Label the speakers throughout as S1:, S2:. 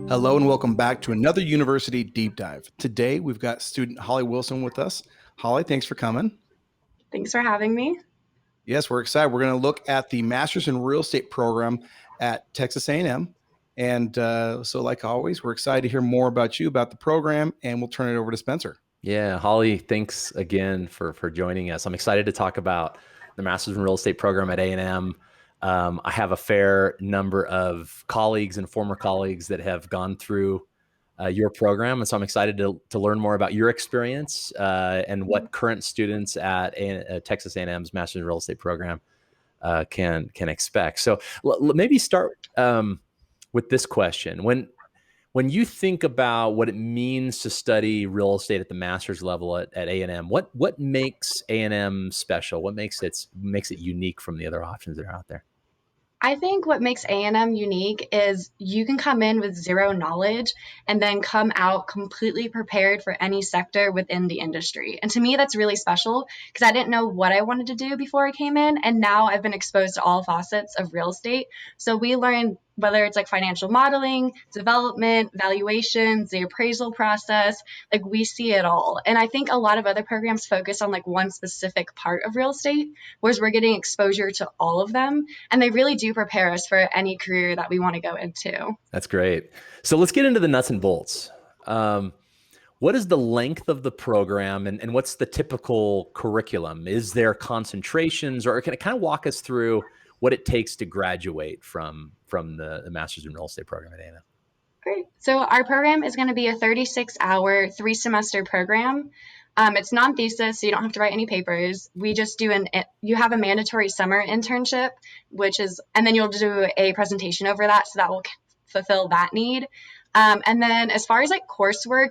S1: Hello and welcome back to another University Deep Dive. Today we've got student Holly Wilson with us. Holly, thanks for coming.
S2: Thanks for having me.
S1: Yes, we're excited. We're going to look at the Master's in Real Estate program at Texas A&M. And so like always, we're excited to hear more about you, about the program, and we'll turn it over to Spencer.
S3: Yeah, Holly, thanks again for joining us. I'm excited to talk about the Master's in Real Estate program at A&M. I have a fair number of colleagues and former colleagues that have gone through your program. And so I'm excited to learn more about your experience and what current students at Texas A&M's Master's in Real Estate program can expect. So maybe start with this question. When you think about what it means to study real estate at the master's level at A&M, what makes A&M special? What makes it unique from the other options that are out there?
S2: I think what makes A&M unique is you can come in with zero knowledge and then come out completely prepared for any sector within the industry. And to me, that's really special because I didn't know what I wanted to do before I came in. And now I've been exposed to all facets of real estate. So we learn whether it's like financial modeling, development, valuations, the appraisal process, like we see it all. And I think a lot of other programs focus on like one specific part of real estate, whereas we're getting exposure to all of them. And they really do prepare us for any career that we want to go into.
S3: That's great. So let's get into the nuts and bolts. What is the length of the program and what's the typical curriculum? Is there concentrations, or can it kind of walk us through what it takes to graduate from the Master's in Real Estate program at A&M?
S2: Great. So our program is going to be a 36-hour, 3-semester program. It's non-thesis, so you don't have to write any papers. We just you have a mandatory summer internship, and then you'll do a presentation over that, so that will fulfill that need. And then as far as like coursework,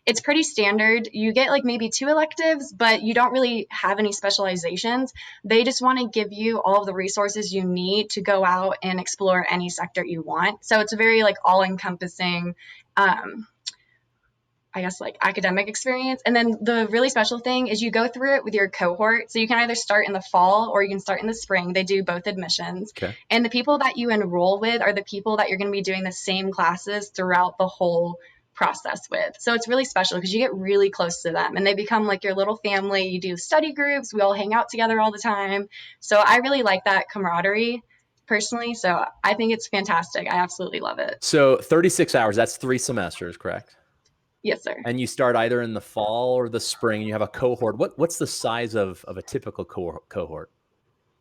S2: it's pretty standard. You get like maybe 2 electives, but you don't really have any specializations. They just want to give you all of the resources you need to go out and explore any sector you want. So it's a very like all-encompassing, like academic experience. And then the really special thing is you go through it with your cohort. So you can either start in the fall or you can start in the spring. They do both admissions.
S3: Okay.
S2: And the people that you enroll with are the people that you're going to be doing the same classes throughout the whole process with. So it's really special because you get really close to them and they become like your little family. You do study groups. We all hang out together all the time. So I really like that camaraderie personally. So I think it's fantastic. I absolutely love it.
S3: So 36 hours, that's 3 semesters, correct?
S2: Yes, sir.
S3: And you start either in the fall or the spring. You have a cohort. What's the size of a typical cohort?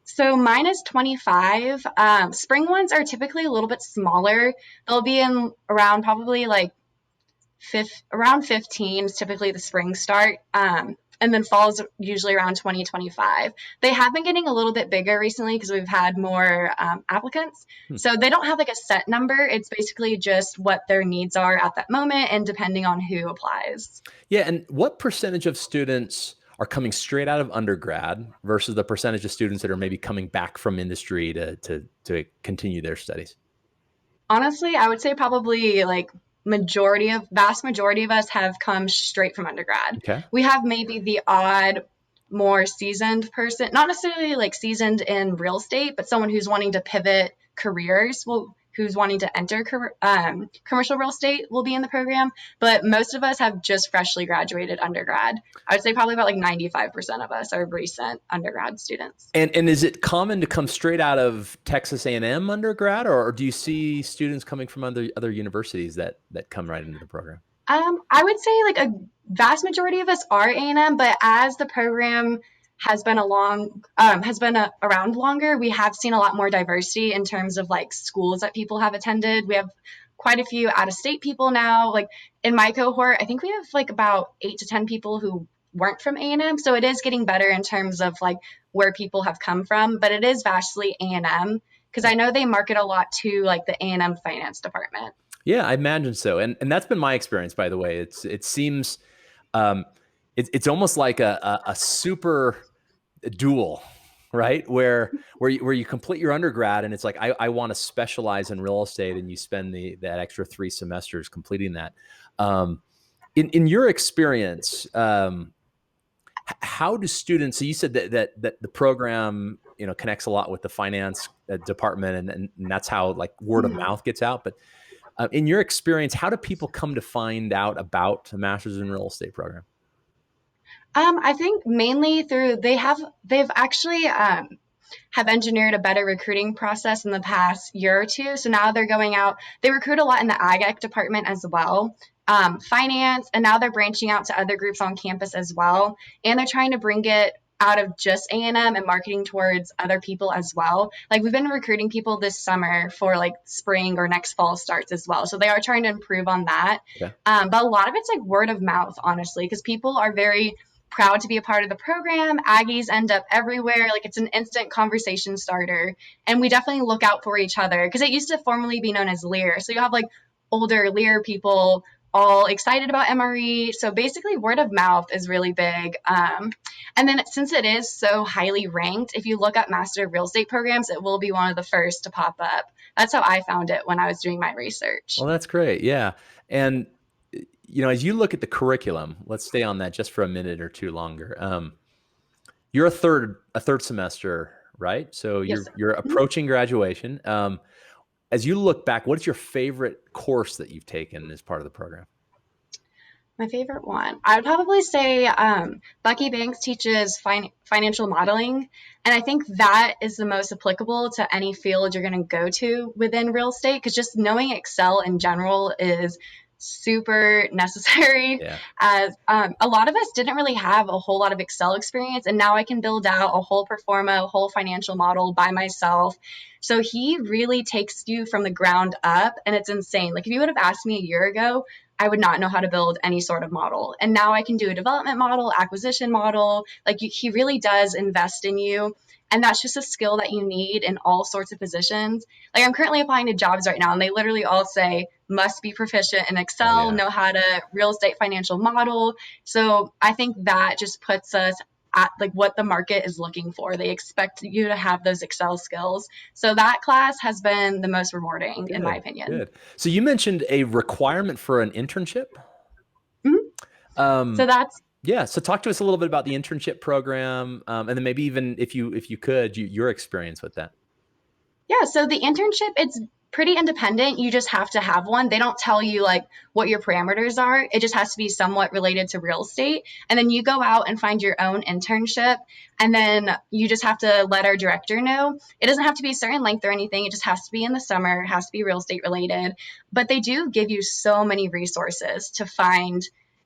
S2: So mine is 25. Spring ones are typically a little bit smaller. They'll be in around probably like around 15 is typically the spring start. And then fall is usually around 20, 25. They have been getting a little bit bigger recently because we've had more applicants. So they don't have like a set number. It's basically just what their needs are at that moment and depending on who applies.
S3: Yeah. And what percentage of students are coming straight out of undergrad versus the percentage of students that are maybe coming back from industry to continue their studies?
S2: Honestly, I would say probably like vast majority of us have come straight from undergrad.
S3: Okay.
S2: We have maybe the odd more seasoned person, not necessarily like seasoned in real estate, but someone who's wanting to pivot careers, who's wanting to enter commercial real estate will be in the program. But most of us have just freshly graduated undergrad. I would say probably about like 95% of us are recent undergrad students.
S3: And is it common to come straight out of Texas A&M undergrad, or do you see students coming from other universities that come right into the program?
S2: I would say like a vast majority of us are A&M, but as the program has been around longer, we have seen a lot more diversity in terms of like schools that people have attended. We have quite a few out-of-state people now. Like in my cohort, I think we have like about 8 to 10 people who weren't from A&M. So it is getting better in terms of like where people have come from, but it is vastly A&M because I know they market a lot to like the A&M finance department.
S3: Yeah, I imagine so. And that's been my experience, by the way. It seems it's almost like a super dual, right? Where you complete your undergrad and it's like, I want to specialize in real estate, and you spend that extra 3 semesters completing that. In your experience, how do students, so you said that the program, connects a lot with the finance department and that's how like word of mouth gets out, but In your experience, how do people come to find out about the Master's in Real Estate program?
S2: I think mainly through they've actually have engineered a better recruiting process in the past year or two. So now they're going out. They recruit a lot in the ag department as well, finance, and now they're branching out to other groups on campus as well. And they're trying to bring it out of just A&M and marketing towards other people as well. Like we've been recruiting people this summer for like spring or next fall starts as well. So they are trying to improve on that.
S3: Okay.
S2: But a lot of it's like word of mouth, honestly, because people are very proud to be a part of the program. Aggies end up everywhere. Like it's an instant conversation starter. And we definitely look out for each other because it used to formerly be known as Lear. So you have like older Lear people all excited about MRE. So basically word of mouth is really big. And then since it is so highly ranked, if you look up Master of Real Estate programs, it will be one of the first to pop up. That's how I found it when I was doing my research.
S3: Well, that's great. Yeah. And, as you look at the curriculum, let's stay on that just for a minute or two longer. You're a third semester, right? So
S2: Yes,
S3: you're approaching graduation. As you look back, what is your favorite course that you've taken as part of the program?
S2: my favorite one. I would probably say Bucky Banks teaches financial modeling. And I think that is the most applicable to any field you're going to go to within real estate because just knowing Excel in general is super necessary.
S3: Yeah.
S2: As a lot of us didn't really have a whole lot of Excel experience. And now I can build out a whole performa, a whole financial model by myself. So he really takes you from the ground up and it's insane. Like if you would have asked me a year ago, I would not know how to build any sort of model. And now I can do a development model, acquisition model. Like he really does invest in you. And that's just a skill that you need in all sorts of positions. Like I'm currently applying to jobs right now and they literally all say must be proficient in Excel, know how to real estate financial model. So I think that just puts us at like what the market is looking for. They expect you to have those Excel skills. So that class has been the most rewarding in my opinion.
S3: Good. So you mentioned a requirement for an internship.
S2: So that's
S3: So talk to us a little bit about the internship program, and then maybe even if you could, your experience with that.
S2: Yeah, so the internship, it's pretty independent. You just have to have one. They don't tell you like what your parameters are. It just has to be somewhat related to real estate. And then you go out and find your own internship. And then you just have to let our director know. It doesn't have to be a certain length or anything. It just has to be in the summer, it has to be real estate related. But they do give you so many resources to find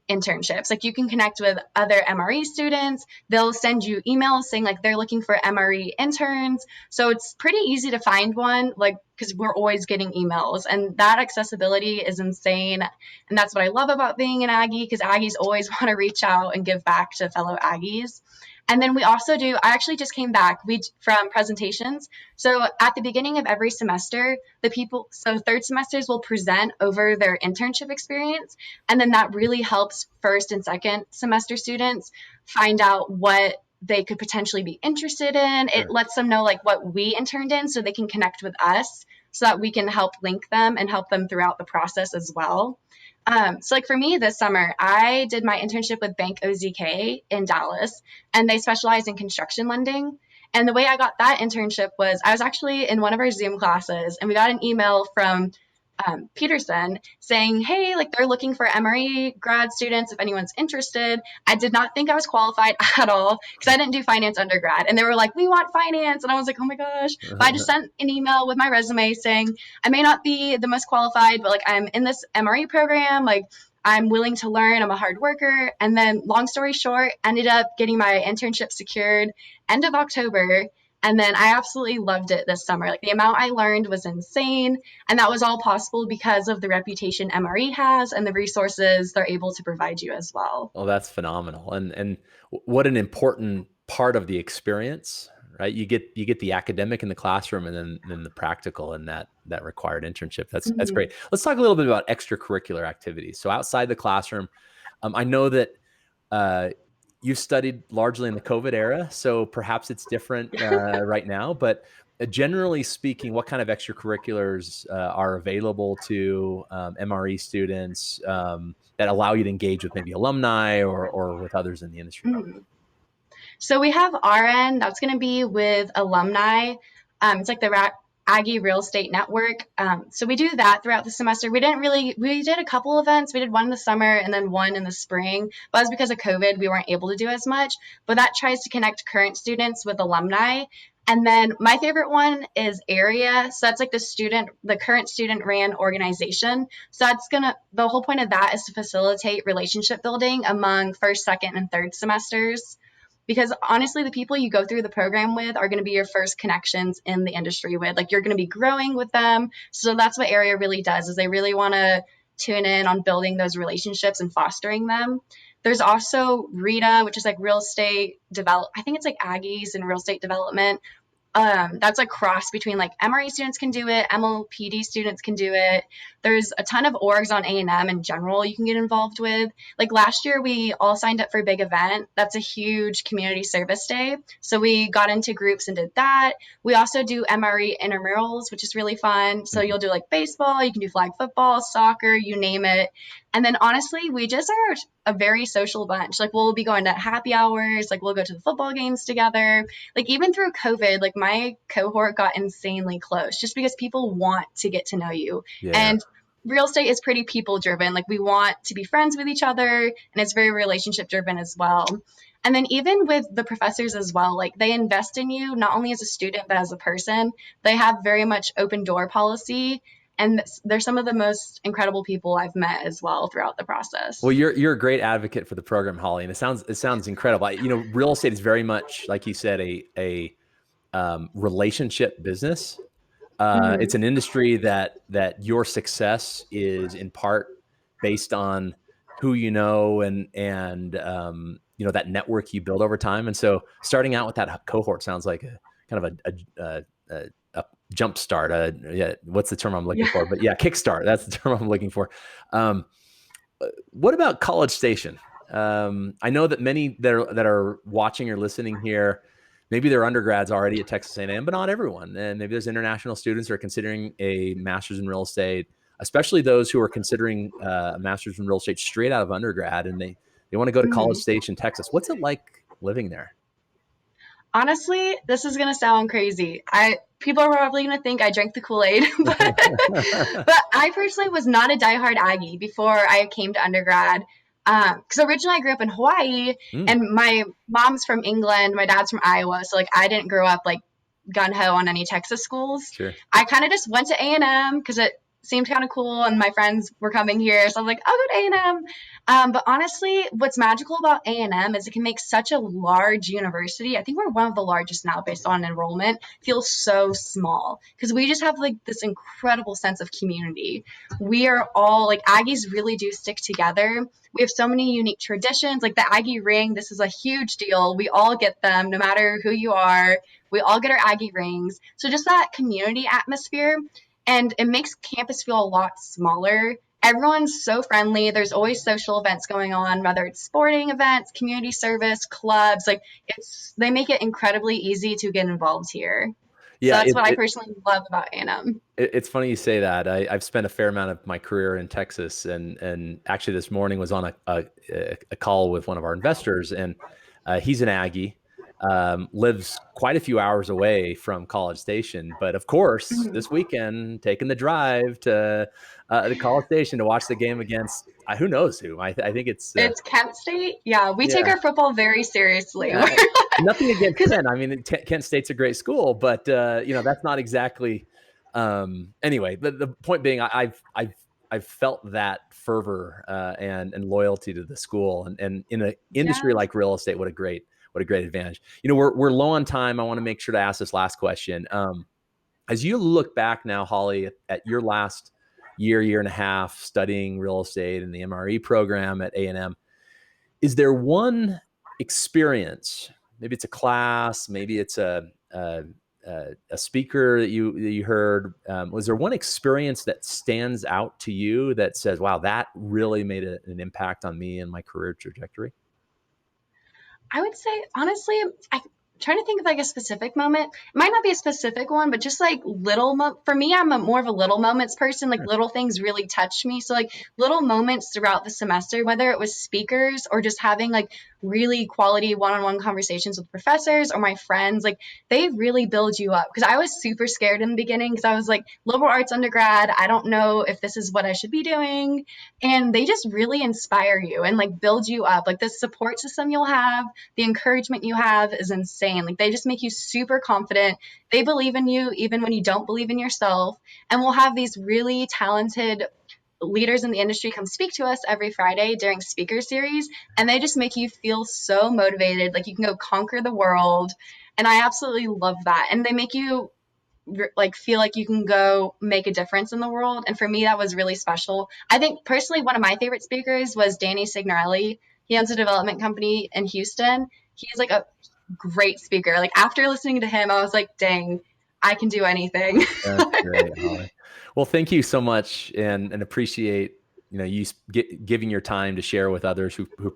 S2: internships. Like you can connect with other MRE students. They'll send you emails saying like they're looking for MRE interns. So it's pretty easy to find one, like because we're always getting emails and that accessibility is insane. And that's what I love about being an Aggie because Aggies always want to reach out and give back to fellow Aggies. And then we also do, I actually just came back from presentations. So at the beginning of every semester, third semesters will present over their internship experience. And then that really helps first and second semester students find out what they could potentially be interested in. It lets them know like what we interned in so they can connect with us so that we can help link them and help them throughout the process as well. So like for me this summer, I did my internship with Bank OZK in Dallas, and they specialize in construction lending. And the way I got that internship was I was actually in one of our Zoom classes, and we got an email from Peterson saying, hey, like they're looking for MRE grad students if anyone's interested. I did not think I was qualified at all because I didn't do finance undergrad. And they were like, we want finance. And I was like, oh my gosh. But I just sent an email with my resume saying, I may not be the most qualified, but like I'm in this MRE program. Like I'm willing to learn. I'm a hard worker. And then long story short, ended up getting my internship secured end of October. And then I absolutely loved it this summer. Like the amount I learned was insane. And that was all possible because of the reputation MRE has and the resources they're able to provide you as well.
S3: Oh, that's phenomenal. And what an important part of the experience, right? You get the academic in the classroom and then the practical and that required internship. That's great. Let's talk a little bit about extracurricular activities. So outside the classroom, I know that you studied largely in the COVID era, so perhaps it's different right now. But generally speaking, what kind of extracurriculars are available to MRE students that allow you to engage with maybe alumni or with others in the industry?
S2: So we have RN, that's going to be with alumni. It's like the Aggie Real Estate Network. So we do that throughout the semester. We did a couple events. We did one in the summer and then one in the spring. But as because of COVID, we weren't able to do as much. But that tries to connect current students with alumni. And then my favorite one is Area. So that's like the current student ran organization. So the whole point of that is to facilitate relationship building among first, second, and third semesters. Because honestly, the people you go through the program with are going to be your first connections in the industry with. Like, you're going to be growing with them. So that's what Area really does, is they really want to tune in on building those relationships and fostering them. There's also RETA, which is like real estate I think it's like Aggies and real estate development. That's a cross between like MRE students can do it, MLPD students can do it. There's a ton of orgs on A&M in general you can get involved with. Like last year, we all signed up for a big event. That's a huge community service day. So we got into groups and did that. We also do MRE intramurals, which is really fun. So you'll do like baseball, you can do flag football, soccer, you name it. And then honestly, we just are a very social bunch. Like, we'll be going to happy hours, like we'll go to the football games together. Like, even through COVID, like my cohort got insanely close just because people want to get to know you.
S3: Yeah.
S2: And real estate is pretty people driven. Like, we want to be friends with each other, and it's very relationship driven as well. And then even with the professors as well, like they invest in you not only as a student but as a person. They have very much open door policy. And they're some of the most incredible people I've met as well throughout the process.
S3: Well, you're a great advocate for the program, Holly, and it sounds incredible. Real estate is very much, like you said, a relationship business. It's an industry that your success is in part based on who you know and that network you build over time. And so, starting out with that cohort sounds like a kind of a jump start. What's the term I'm looking for? But yeah, kickstart. That's the term I'm looking for. What about College Station? I know that many that are watching or listening here, maybe they're undergrads already at Texas A&M, but not everyone. And maybe there's international students who are considering a master's in real estate, especially those who are considering a master's in real estate straight out of undergrad, and they want to go to College Station, Texas. What's it like living there?
S2: Honestly, this is going to sound crazy. People are probably going to think I drank the Kool-Aid, but I personally was not a diehard Aggie before I came to undergrad. Because originally I grew up in Hawaii, and my mom's from England, my dad's from Iowa, so like I didn't grow up like gun-ho on any Texas schools.
S3: Sure.
S2: I kind of just went to A&M because it seemed kind of cool, and my friends were coming here, so I was like, I'll go to A&M. But honestly, what's magical about A&M is it can make such a large university. I think we're one of the largest now based on enrollment. Feel so small because we just have like this incredible sense of community. We are all like, Aggies really do stick together. We have so many unique traditions, like the Aggie ring. This is a huge deal. We all get them, no matter who you are. We all get our Aggie rings. So just that community atmosphere. And it makes campus feel a lot smaller. Everyone's so friendly. There's always social events going on, whether it's sporting events, community service, clubs. Like they make it incredibly easy to get involved here. Yeah, so that's what I personally love about A&M.
S3: It's funny you say that. I've spent a fair amount of my career in Texas, and actually this morning was on a call with one of our investors, and he's an Aggie. Lives quite a few hours away from College Station, but of course, this weekend taking the drive to the College Station to watch the game against who knows who. I think it's
S2: Kent State. Yeah, we take our football very seriously.
S3: Nothing against Kent. I mean, Kent State's a great school, but that's not exactly. Anyway, the point being, I've felt that fervor and loyalty to the school, and in an industry like real estate, what a great advantage. We're low on time. I want to make sure to ask this last question. As you look back now, Holly, at your last year and a half studying real estate in the MRE program at A&M, is there one experience, maybe it's a class, maybe it's a speaker that you heard, was there one experience that stands out to you that says, wow, that really made an impact on me and my career trajectory?
S2: I would say, honestly, I'm trying to think of like a specific moment. It might not be a specific one, but just like for me, I'm more of a little moments person. Like little things really touch me. So like little moments throughout the semester, whether it was speakers or just having like really quality one-on-one conversations with professors or my friends, like they really build you up. Because I was super scared in the beginning because I was like liberal arts undergrad. I don't know if this is what I should be doing. And they just really inspire you and like build you up. Like the support system you'll have, the encouragement you have is insane. Like they just make you super confident. They believe in you even when you don't believe in yourself. And we'll have these really talented leaders in the industry come speak to us every Friday during speaker series, and they just make you feel so motivated, like you can go conquer the world. And I absolutely love that. And they make you like feel like you can go make a difference in the world. And for me, that was really special. I think personally, one of my favorite speakers was Danny Signorelli. He owns a development company in Houston. He's like a great speaker. Like after listening to him, I was like, dang, I can do anything.
S3: That's great, Holly. Well, thank you so much, and appreciate you giving your time to share with others who are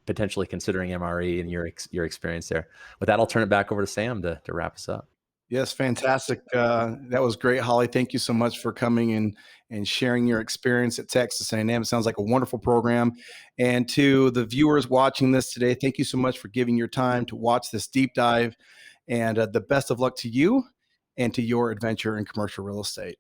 S3: potentially considering MRE and your experience there. With that, I'll turn it back over to Sam to wrap us up.
S1: Yes, fantastic. That was great, Holly. Thank you so much for coming and sharing your experience at Texas A&M. It sounds like a wonderful program. And to the viewers watching this today, thank you so much for giving your time to watch this deep dive. And the best of luck to you and to your adventure in commercial real estate.